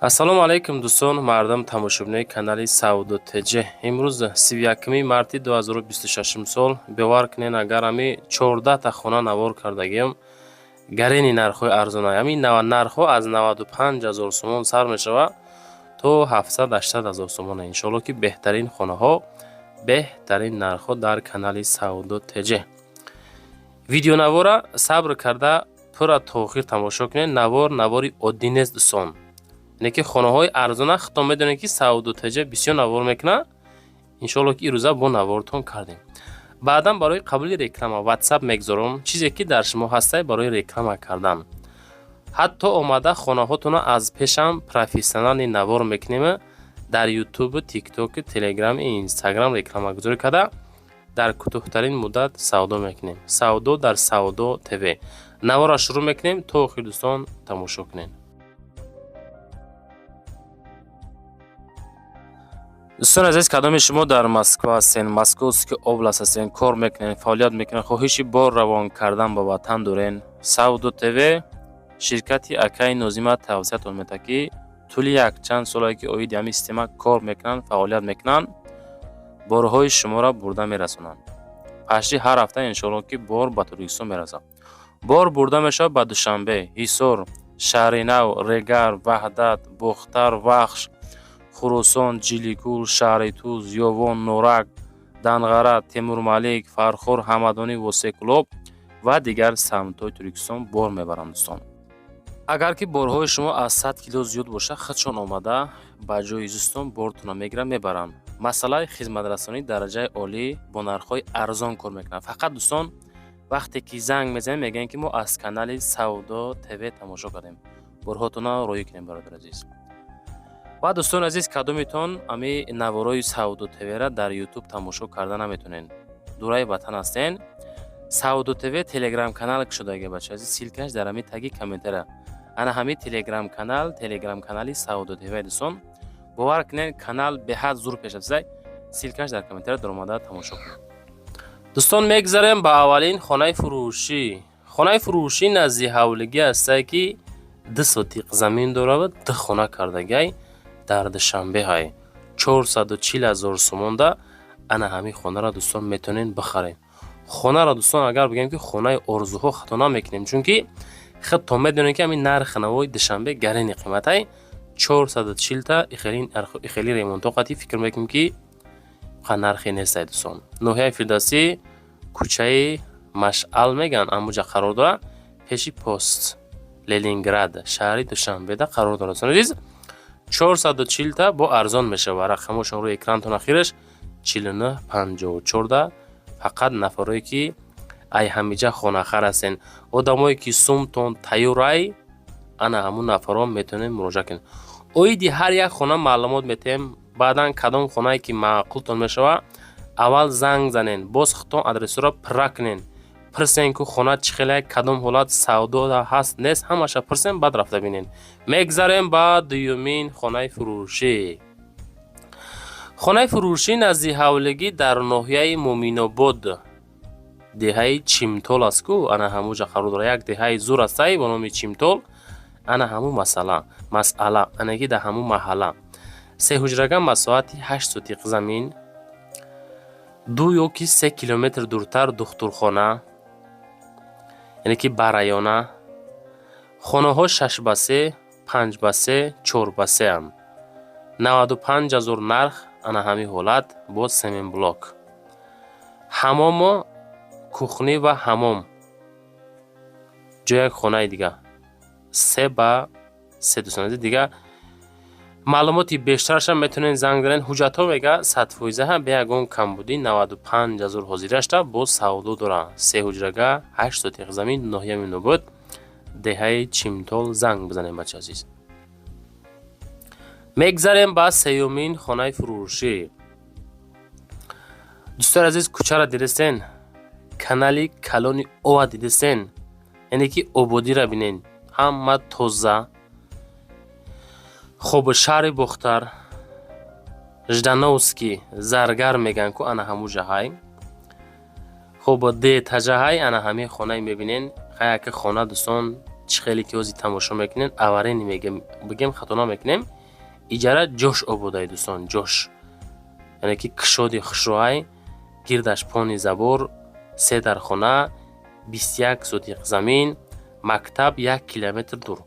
ассалому алайкум дӯстон, мардам тамошобинои канали Сауду ТЖ. Имрӯз 31 марти 2026 сол бевар кунед агар ами 14 та хона навор кардагиам гарени нархҳои арзонай. Ами нархҳо аз 95000 сомон сар мешава то 700-800 сомон. Иншоалло ки беҳтарин хонаҳо, беҳтарин нархҳо дар канали Сауду ТЖ. Видеонавора сабр карда пура то охир тамошо кунед. Навори оддӣ нест дӯстон. یعنی که خانه های ارزان خطا میدونید که سعود و تجه بسیار نوار میکنه. انشالله که این روزا با نوارتون کردیم. بعدا برای قبول رکلام واتساپ میگذارم چیزی که در شما هسته برای رکلام کردن. حتی اومده خانه هاتون از پیشم پروفسیونال نوار میکنیم. در یوتیوب، تیک توک، تلگرام، اینستاگرام رکلام گذاری کرده در کوتاه‌ترین مدت سودا میکنیم. سودا در سودا تیوی. نوار شروع میکنیم تا آخر دوستان تماشا کنین. دوستان عزیز، کدام شما در مسکو هستین، مسکوسکی اوبلاست هستین، کار میکنین، فعالیت میکنین، خواهش بار روان کردن به وطن دارین، سعودو تیوی شرکتی اکای نوزیمت توصیه‌تون میده که طول یک چند سالی که اوید همی سیستم کار میکنن، فعالیت میکنن، بارهای شما را برده میرسونن. پشتی هر هفته انشالله که بار به توریستان میرسه. بار برده میشه به دوشنبه، هیسور، شهرینو، رگر، وحدت، بختر، وخش، خروسان، جیلیگول، شهریتوز، یوان، نورک، دنغره، تیمورملیک، فرخور، حمدانی و سیکلوب و دیگر سمت‌های ترکستان بار میبرند دوستان. اگر که بارهای شما از 100 کیلو زیاد باشه خودشان آمده با جای دوستان بارتون میگیرن میبرن. مسئله خدمت رسانی درجه عالی با نرخ‌های ارزان کار میکنن. فقط دوستان وقتی که زنگ میزنن میگن که ما از کانال سودا تیوی تماشا کردیم. بارهاتون رو روی کنیم برادر عزیز. و دوستان عزیز، کدومتون امی نوارای سعودو تیوی را در یوتیوب تماشا کردن نمیتونین؟ دورای وطن هستین؟ سعودو تیوی تلگرام کانال شدگی بچه عزیز، سیلکش در امی تگی کامنتره. انا همی تلگرام کانالی سعودو تیوی دوستان. باور کنین کانال به حد زور پیش افزای. سیلکش در کامنتره در اومده تماشا کنید. دوستان میگذاریم با اولین خانه فروشی. خانه فروشی نزدیک حولگی است که 200 تیق زمین داره و 2 خانه کردگی در دوشنبه های 440,000 سومون ده انا همین خانه را دوستان میتونین بخرین. خانه را دوستان اگر بگیم که خانه ارزوها خطا نمیکنیم، چون که خطا میدونین که همین نرخ نوای دوشنبه گرین قیمت های 440 تا خیلی ریمونتو قطعی فکر میکنیم که نرخی نیست دوستان. نوحه فردوسی کوچه مشعل میگن اموجا قرار داره، پیشی پست لنینگراد شهر دوشنبه ده قرار داره دوستان عزیز. 440 تا با ارزان میشه و رقمشون روی اکرانتون اخیرش 4954 فقط نفرایی که ای همیجا خانه خر هستین، آدمایی که سومتون تیورای انا همون نفران میتونین مراجعه کنین. اویدی هر یک خانه معلومات میتیم، بعدن کدام خانه‌ای که معقولتون میشوه اول زنگ زنین، باز خودتون آدرس رو پرکنین، پرسین که خانه چخیله کدام حالت سودا هست نیست، همش پرسین بعد رفته بینین. میگذاریم با دومین خانه فروشی. خانه فروشی نزدیک حولگی در ناحیه مومین‌آباد دهه چیمتول است که انا هموجا قرار داره. یک دهه زور است با نام چیمتول. انا همو مسئله انگی در همو محله 3 حجرگان مساحتی 8 سوتیق زمین، 2 یا 3 کیلومتر دورتر دخترخانه، یعنی که برایانه، خانه ها 6 به 3، 5 به 3، 4 به 3 هم. 95,000 نرخ انا همی حالت با سمین بلاک. حمام، کخنی و حمام جای خانه دیگه 3 به 3 دوستان دیگه. معلوماتی بیشترش هم میتونین زنگ زنین. حجت ها میگه 100% هم به یگان کم بودی 95,000 حاضرش تا با سودا داره. 3 حجرگاه 8 سوتیق زمین ناحیه مومین‌آباد دهه چیمتول زنگ بزنین بچه عزیز. میگذاریم با سیومین خانه فروشی. دوستان عزیز، کوچه را دیدین، کانالی کلونی او دیدین، یعنی که آبادی را بینین، همه تازه. خب شهر بختر ژدانوسکی زرگر میگن که انا همو جاهای. خب ده تجاهای انا همه خانه میبینین. خیلی که خانه دوستان چخیلی که اوزی تماشا میکنین آواره نمیگم بگم خطا نمیکنیم. ایجاره جوش آبودای دوستان، جوش یعنی که کشودی خشوهای گردش پانی زبور، 3 در خانه، 21 سوتیق زمین، مکتب 1 کیلومتر دور،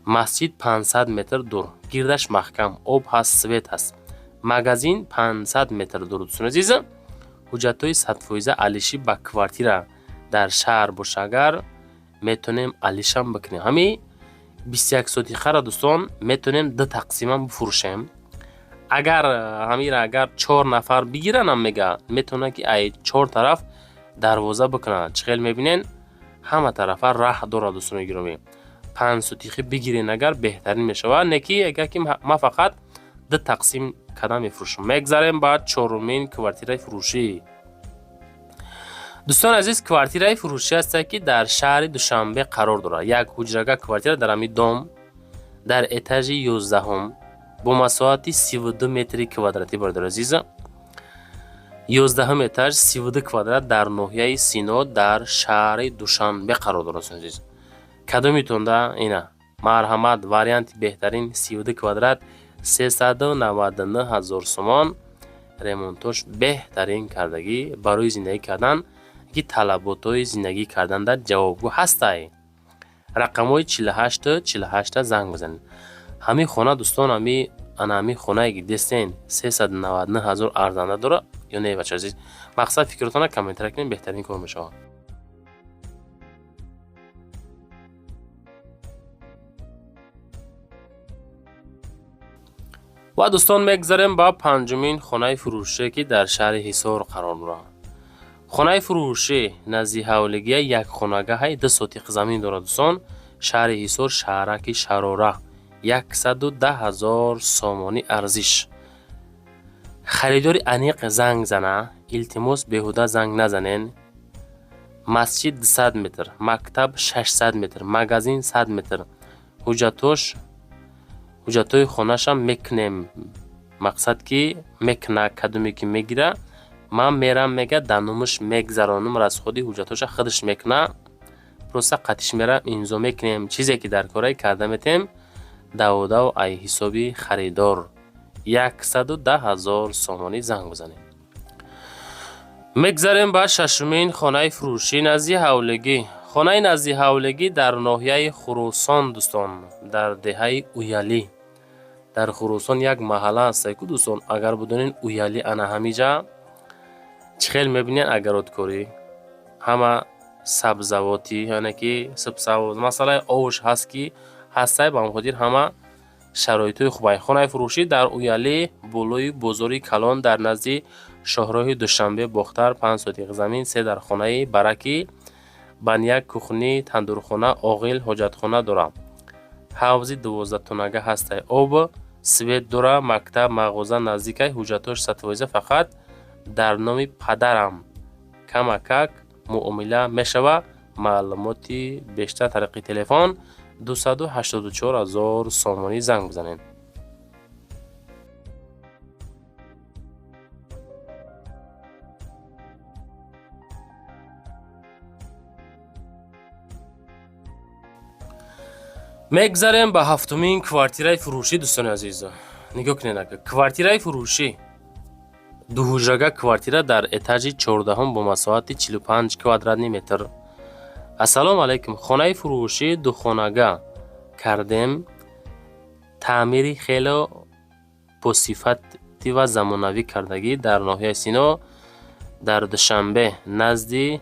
مسجد 500 متر دور، گردش محکم، آب هست، سویت هست، مگزین 500 متر دور. دوستان عزیز حجتای 100% علیشی با کوارتیره در شهر باشگر میتونیم علیشم بکنیم. همین 21 سوتیقه را دوستان میتونیم 2 تقسیم بفروشیم. اگر همین را اگر 4 نفر بگیرن هم میگه میتونه که ای 4 طرف دروازه بکنه. چخیل میبینین همه طرف راه داره دوستان گرامی. 5 سوتیقه بگیرین اگر بهترین میشه و نکی اگر که ما فقط 2 تقسیم کدام میفروشم. میگذاریم بعد چهارمین کوارتیره فروشی. دوستان عزیز کوارتیره فروشی است که در شهر دوشنبه قرار داره. یک حجره کوارتیره در امی دوم در اتاژ 11 با مساحت 32 متر کوادراتی برادر عزیز. 11 اتاژ 32 کوادرات در ناحیه سینا در شهر دوشنبه قرار داره دوستان عزیز. کدومیتون ده اینا مرحمت واریانت بهترین 32 کوادرات 399,000 سومان. ремонтош беҳтарин кардагӣ барои зиндагӣ кардан ки талаботҳои зиндагӣ кардан дар ҷавобгӯ ҳастай. рақамҳои 48 занг бизанед. ҳамин хона дӯстон ҳамин хонае ки дестен 399,000 арзанда дора ё не бача азиз. мақсад фикротона комментария кунед беҳтарин кор мешавад. و دوستان میگذاریم با پنجمین خانه فروشی که در شهر حصار قرار دارد. خانه فروشی نزدیک حولگی یک خانگاه 2 سوتیق زمین دارد دوستان. شهر حصار شهرک شراره 110,000 سامانی ارزش. خریداری انیق زنگ زنه، التماس بیهوده زنگ نزنین. مسجد 200 متر، مکتب 600 متر، مگزین 100 متر. حجتای خونش هم میکنیم. مقصد که میکنه کدومی که میگیره من میرم میگه دنومش میگذرانم از خودی حجتاش خودش میکنه پروسه قطیش میرم اینجا میکنیم. چیزی که در کارای کرده میتیم دوده و ای حسابی خریدار 110,000 سامانی زنگ بزنیم. میگذاریم با ششمین خانه فروشی نزدیک حولگی. خانه نزدیک حولگی در ناحیه خراسان دوستان در دهه اویالی در خراسان یک محله است که دوستان اگر بدونین اویالی انا همیجا چخیل میبینین اگرات کوری همه سبزواتی یعنی که سبزوات مثلا اوش هست که هسته با خودیر همه شرایط خوبه. خانه فروشی در اویالی بولوی بزرگی کلان در نزدیک شهرهای دوشنبه باختر 5 سوتیق زمین 3 در خانه برکی بن یک کخنی تندورخانه آغیل حاجتخانه دارم. حوضی 12 تونگه هسته آب سویت داره. مکتب مغازه نزدیک حجتاش 100% فقط در نام پدرم کمکک معامله میشوه. معلوماتی بیشتر طریق تلفن 284,000 سامانی زنگ بزنین. میگذاریم به هفتمین کوارتیره فروشی دوستان عزیز. نگاه کنین که کوارتیره فروشی 2 حجره کوارتیره در اتاژ 14 با مساحت 45 کوادراتی متر. السلام علیکم. خانه فروشی 2 خانگاه کردیم. تعمیری خیلی پوسیفتی و زمانوی کردگی در ناحیه سینا در دوشنبه نزدیک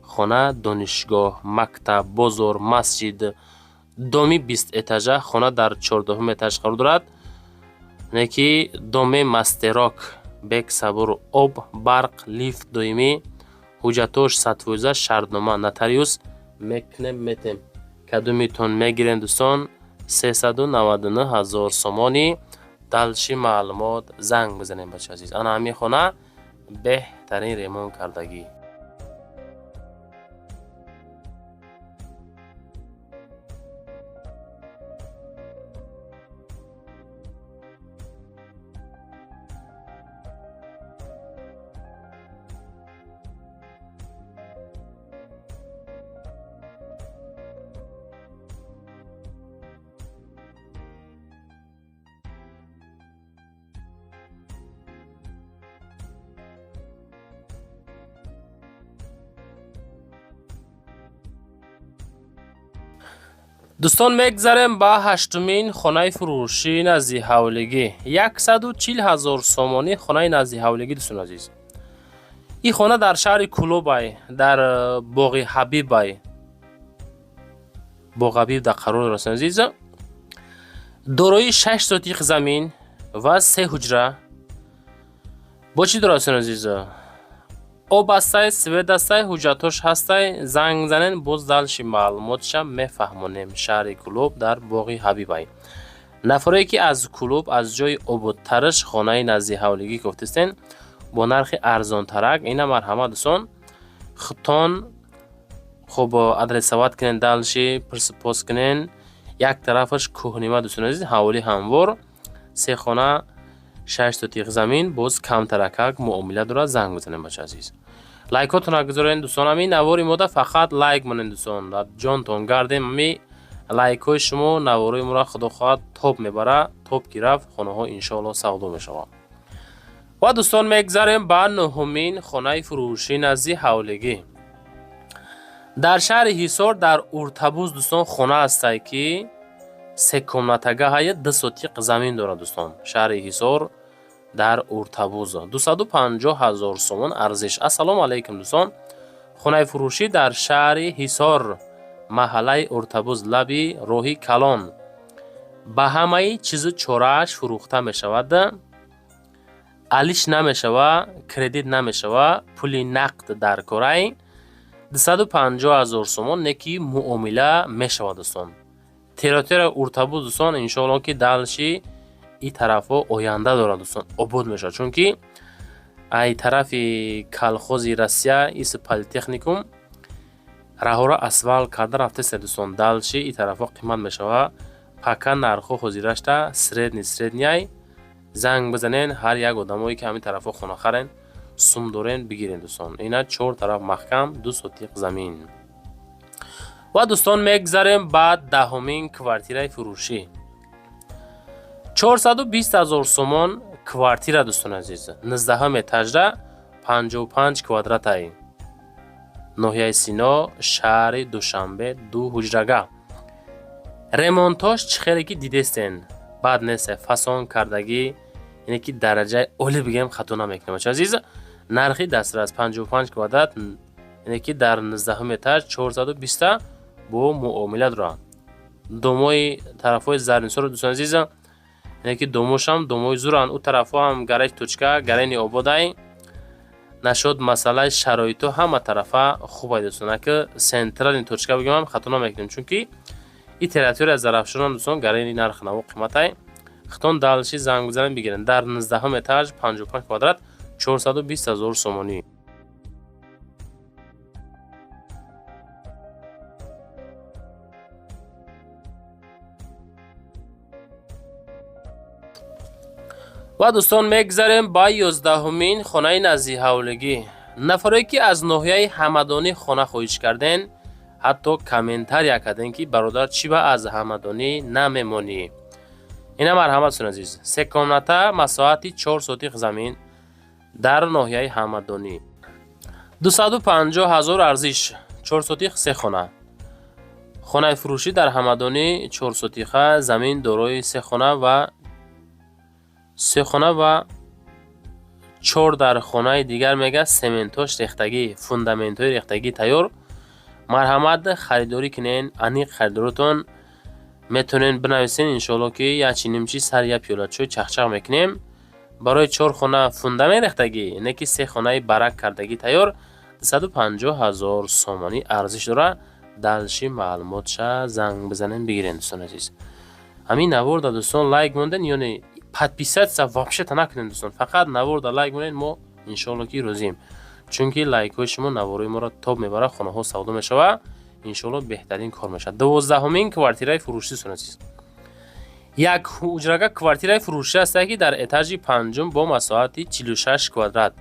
خانه دانشگاه مکتب بازار مسجد دومی 20 اتاژه خانه در 14 اتاژ قرار دارد. نکی دومی مستراک بک صبر آب برق لیفت دویمی حجتاش 100% شرطنامه نوتاریوس میکنیم میتیم. کدومیتون میگیرین دوستان 399,000 سامانی. دلشی معلومات زنگ بزنیم بچه عزیز. انا همین خانه بهترین ریمون کردگی. дӯстон, мегзарем ба ҳаштумин хонаи фурӯшӣ назди ҳавлигӣ. 140,000 сомонӣ хонаи назди ҳавлигӣ, дӯстон азиз. ин хона дар шаҳри Кулубай, дар боғи Ҳабибай, боғ Ҳабиб дар қарор дорад азиз. дорои 6 сотиқ замин ва 3 ҳуҷра. бо чӣ дорад азиз? об ҳастай, свет ҳастай, ҳуҷҷатош ҳастай. занг занен, боз далши маълумотша мефаҳмонем. шаҳри Кулуб дар боғи Ҳабибай. нафаре ки аз Кулуб, аз ҷои ободтараш хонаи назди ҳавлигӣ гуфтистен бо нархи арзонтарак. ина марҳамат дӯстон, хитон хуб адресават кунен, далши пирсипос кунен. як тарафаш кӯҳнима дӯстон азиз, ҳавлӣ ҳамвор. се хона 6 сотиқ замин, боз камтаракак муомила дорад. занг бизанем бача азиз. лайкотонро гузорен дӯстон. ҳамин навори мода фақат лайк монен дӯстон. ҷонтон гардем, ҳамин лайкҳои шумо наворои моро худо хоҳад топ мебара. топ ки рафт, хонаҳо иншоалло савдо мешавад. ва дӯстон, мегзарем ба нӯҳумин хонаи фурӯшӣ назди ҳавлигӣ. дар шаҳри Ҳисор, дар Уртабуз дӯстон хона ҳастай ки се комнатагаҳая 2 сотиқ замин дорад дӯстон. шаҳри Ҳисор дар Уртабуз 250,000 сомон арзиш. ассалому алайкум дӯстон. хонаи фурӯшӣ дар шаҳри Ҳисор, маҳаллаи Уртабуз, лаби роҳи Калон. ба ҳамаи чизу чорааш фурӯхта мешавад. алиш намешава, кредит намешава, пули нақд дар корай. 250,000 сомон неки муомила мешавад дӯстон. теротера Уртабуз дӯстон, иншоалло ки далши ин тарафҳо оянда дорад дӯстон, обод мешавад. чунки ай тарафи колхози Россия ис политехникум раҳора асфалт карда рафтаста дӯстон. далши ин тарафҳо қимат мешавад. пака нархҳо ҳозирашта средняй. занг бизанен, ҳар як одамое ки ҳамин тарафҳо хона харен, сум дорен, бигирен дӯстон. ина 4 тараф маҳкам, 2 сотиқ замин. ва дӯстон, мегзарем ба даҳумин квартираи фурӯшӣ. 420,000 сомон квартира дӯстон азиз. 19 этажда, 55 квадратай. ноҳияи Сино, шаҳри Душанбе, 2 ҳуҷрага. ремонтош чӣ хеле ки дидестен, бад нест, фасон кардагӣ, яъне ки дараҷаи олӣ бигем хато намекунем бача азиз. нархи дастрас 55 квадрат, яъне ки дар 19 этаж 420 бо муомила дорад. домои тарафҳои зарнисоро дӯстон азиз, яъне ки домошам домои зуран. у тарафҳо ҳам гараж точка, гарени ободай. нашод масъалаи шароито ҳама тарафа хубай дӯстон. ака сентрали точка бигем хато намекунем, чунки ин территория зарафшонам дӯстон, гарени нарх наво қиматай. хитон далши занг бизанем бигирен. дар 19 этаж 55 квадрат, 420,000 сомонӣ. ва дӯстон, мегзарем ба 11-умин хонаи назди ҳавлигӣ. нафаре ки аз ноҳияи Ҳамадонӣ хона хоҳиш карден, ҳатто комментария карден ки бародар чӣ ба аз Ҳамадонӣ намемонӣ. ина марҳамат дӯстон азиз. се комната, масоҳати 4 сотиқ замин дар ноҳияи Ҳамадонӣ. 250,000 арзиш, 4 сотиқ се хона. хонаи фурӯшӣ дар Ҳамадонӣ 4 сотиқа замин дорои се хона ва 4 дар хонаи дигар мега сементош рехтагӣ, фундаментҳои рехтагӣ тайёр. марҳамат харидорӣ кунен. аниқ харидоротон метонен бинависен, иншоалло ки ячи нимчи сар я пиёла чой чахчах мекунем. барои 4 хона фундамент рехтагӣ, яъне ки се хонаи барак кардагӣ тайёр, 250,000 сомонӣ арзиш дорад. далши маълумотша занг бизанен бигирен дӯстон азиз. ҳамин наворда дӯстон лайк монден, ёне подписатсия вообще-то накунен дӯстон. фақат наворда лайк монен, мо иншоалло ки розием. чунки лайкҳои шумо навораи моро топ мебарад, хонаҳо савдо мешавад, иншоалло беҳтарин кор мешавад. 12-умин квартираи фурӯшӣ дӯстон азиз. як ҳуҷрага квартираи фурӯшӣ ҳастае ки дар этажи 5 бо масоҳати 46 квадрат.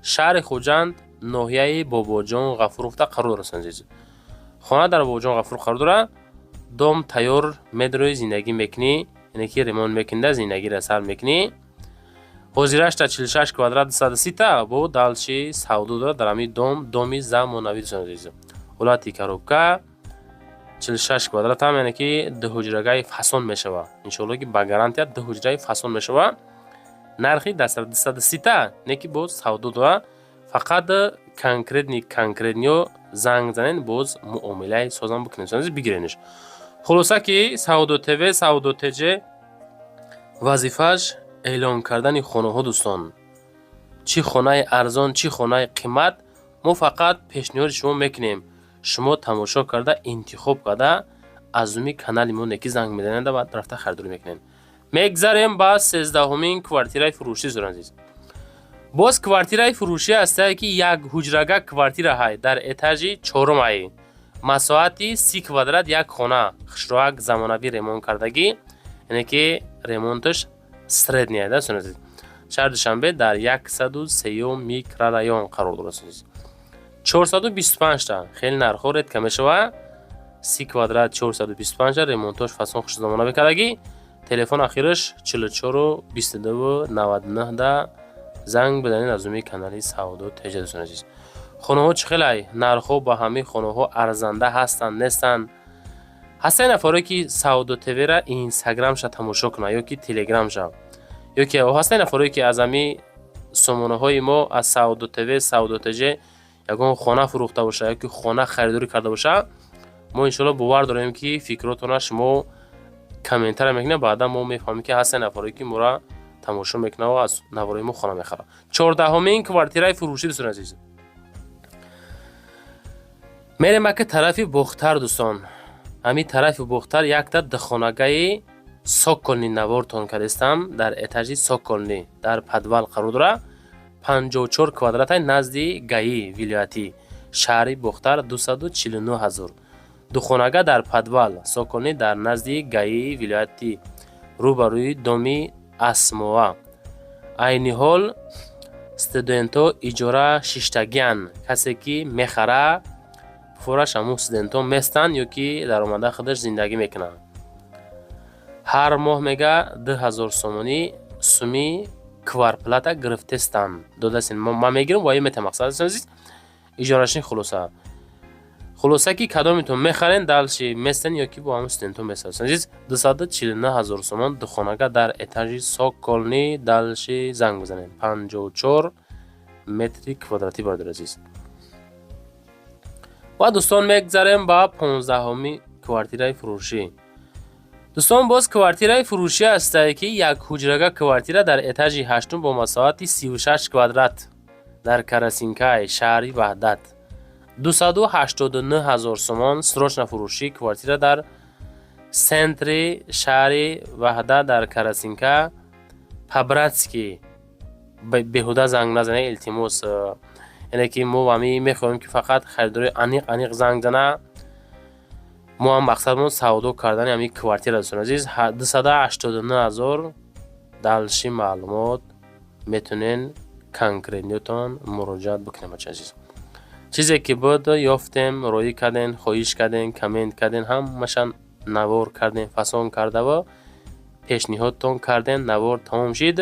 шаҳри Хуҷанд, ноҳияи Бобоҷон Ғафуровда қарор дорад азиз. хона дар Бобоҷон Ғафуров қарор дорад. дом тайёр медрои зиндагӣ мекунӣ, яъне ки ремонт мекунда зиндагиро сар мекунӣ. ҳозирашта 46 квадрат 230 бо далши савдо дорад дар ҳамин доми замонавӣ дӯстон азиз. ҳолати коробка, 46 квадрат ҳам яъне ки дуҳуҷрагаи фасон мешава. Иншоалло ки ба гарантия дуҳуҷраи фасон мешава. нархи 230 не ки боз савдо дора. Фақат конкретниё занг занен боз муомилаи созам бикунед бигирениш. хулоса ки Сауdo TV, Сауdo TJ вазифааш эълон кардани хонаҳо дӯстон. чӣ хонаи арзон, чӣ хонаи қимат, мо фақат пешниҳоди шумо мекунем. шумо тамошо карда интихоб карда аз уми канали мо неки занг мезанед ва рафта харидорӣ мекунед. мегзарем ба 13-умин квартираи фурӯшӣ зур азиз. боз квартираи фурӯшӣ ҳастае ки як ҳуҷрага квартираҳай дар этажи 4-ай. масоҳати 30 квадрат як хона, хушроҳак замонавӣ ремонт кардагӣ, яъне ки ремонташ средния да суназид. шаҳри Душанбе дар 103 микрорайон қарор дорад. 425 та хеле нархҳо редка мешава. 30 квадрат 425 та ремонтош фасон хуш замонавӣ кардагӣ. телефон ахираш 44 22 99 да занг бизанед аз уми канали Сауdo TJ дӯстон азиз. хонаҳо чӣ хелай нархҳо ба ҳамаи хонаҳо арзанда ҳастанд нестанд. ҳастаи нафаре ки Сауdo TV ра инстаграмша тамошо кунанд ё ки телеграмша ё ки ҳастаи нафаре ки аз ҳами сомонаҳои мо аз Сауdo TV, Сауdo TJ ягон хона фурӯхта боша ё ки хона харидорӣ карда боша, мо иншоалло бовар дорем ки фикротона шумо комментария мекунед. баъдан мо мефаҳмем ки ҳастаи нафаре ки моро тамошо мекунанд ва аз навораи мо хона мехаранд. 14-умин квартираи фурӯшӣ дӯстон азиз. мерем ака тарафи бохтар дӯстон. ҳамин тарафи бохтар якта духонагаи соколни навортон кардистам дар этажи соколни дар подвал қарор дора. 54 квадратай назди гаи вилоятӣ шаҳри бохтар 249 000. духонага дар подвал соколни дар назди гаи вилоятӣ рӯбарӯи доми асмоа. айни ҳол студенто иҷора шиштагиан. касе ки мехара фураш ҳамун студентон местанд ё ки даромада худаш зиндагӣ мекунанд. ҳар моҳ мега 2000 сомонӣ суми кварплата гирифтестанд. додасин ман мегирам ва ё метамақсад азиз иҷорашин хулоса ки кадометон мехарен далши местен ё ки бо ҳамун студентон местанд азиз. 249 000 сомон духонага дар этажи соколни далши занг бизанед. 54 метри квадратӣ бардор азиз. ва дӯстон мегзарем ба 15-умин квартираи фурӯшӣ. дӯстон боз квартираи фурӯшӣ ҳастае ки як ҳуҷрага квартира дар этажи 8 бо масоҳати 36 квадрат дар Карасинкай шаҳри Ваҳдат. 289 000 сомон срочна фурӯшӣ квартира дар сентри шаҳри Ваҳдат дар Карасинка. Пабратский беҳуда занг назанед илтимос. яъне ки мо ҳами мехоҳем ки фақат харидори аниқ занг зана. мо ҳам мақсадмон савдо кардани ҳамин квартира дӯстон азиз. 289 000 далши маълумот метунен конкретниётон муроҷиат бикунед бача азиз. чизе ки буд ёфтем, роӣ кардем, хоҳиш кардем, коммент кардем, ҳамашан навор кардем, фасон кардава пешниҳодтон кардем, навор тамом шид.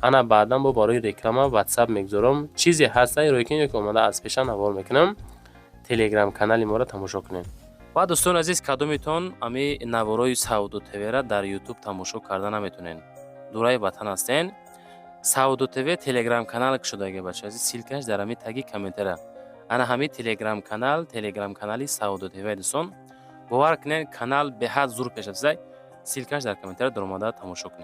ана баъдан бо барои реклама WhatsApp мегзорам. чизе ҳастаи рӯйкин ё ки омада аз пеша навор мекунам. телеграм канали моро тамошо кунед. ва дӯстон азиз кадометон ами наворои Сауdo TV ра дар YouTube тамошо карда наметунен. дураи ватан ҳастен. Сауdo TV телеграм канал шудаги бача азиз силкаш дар ами таги комментара. ана ҳами телеграм канали Сауdo TV дӯстон. бовар кунед канал беҳад зур пеш афзай. силкаш дар комментара дар омада тамошо кунед.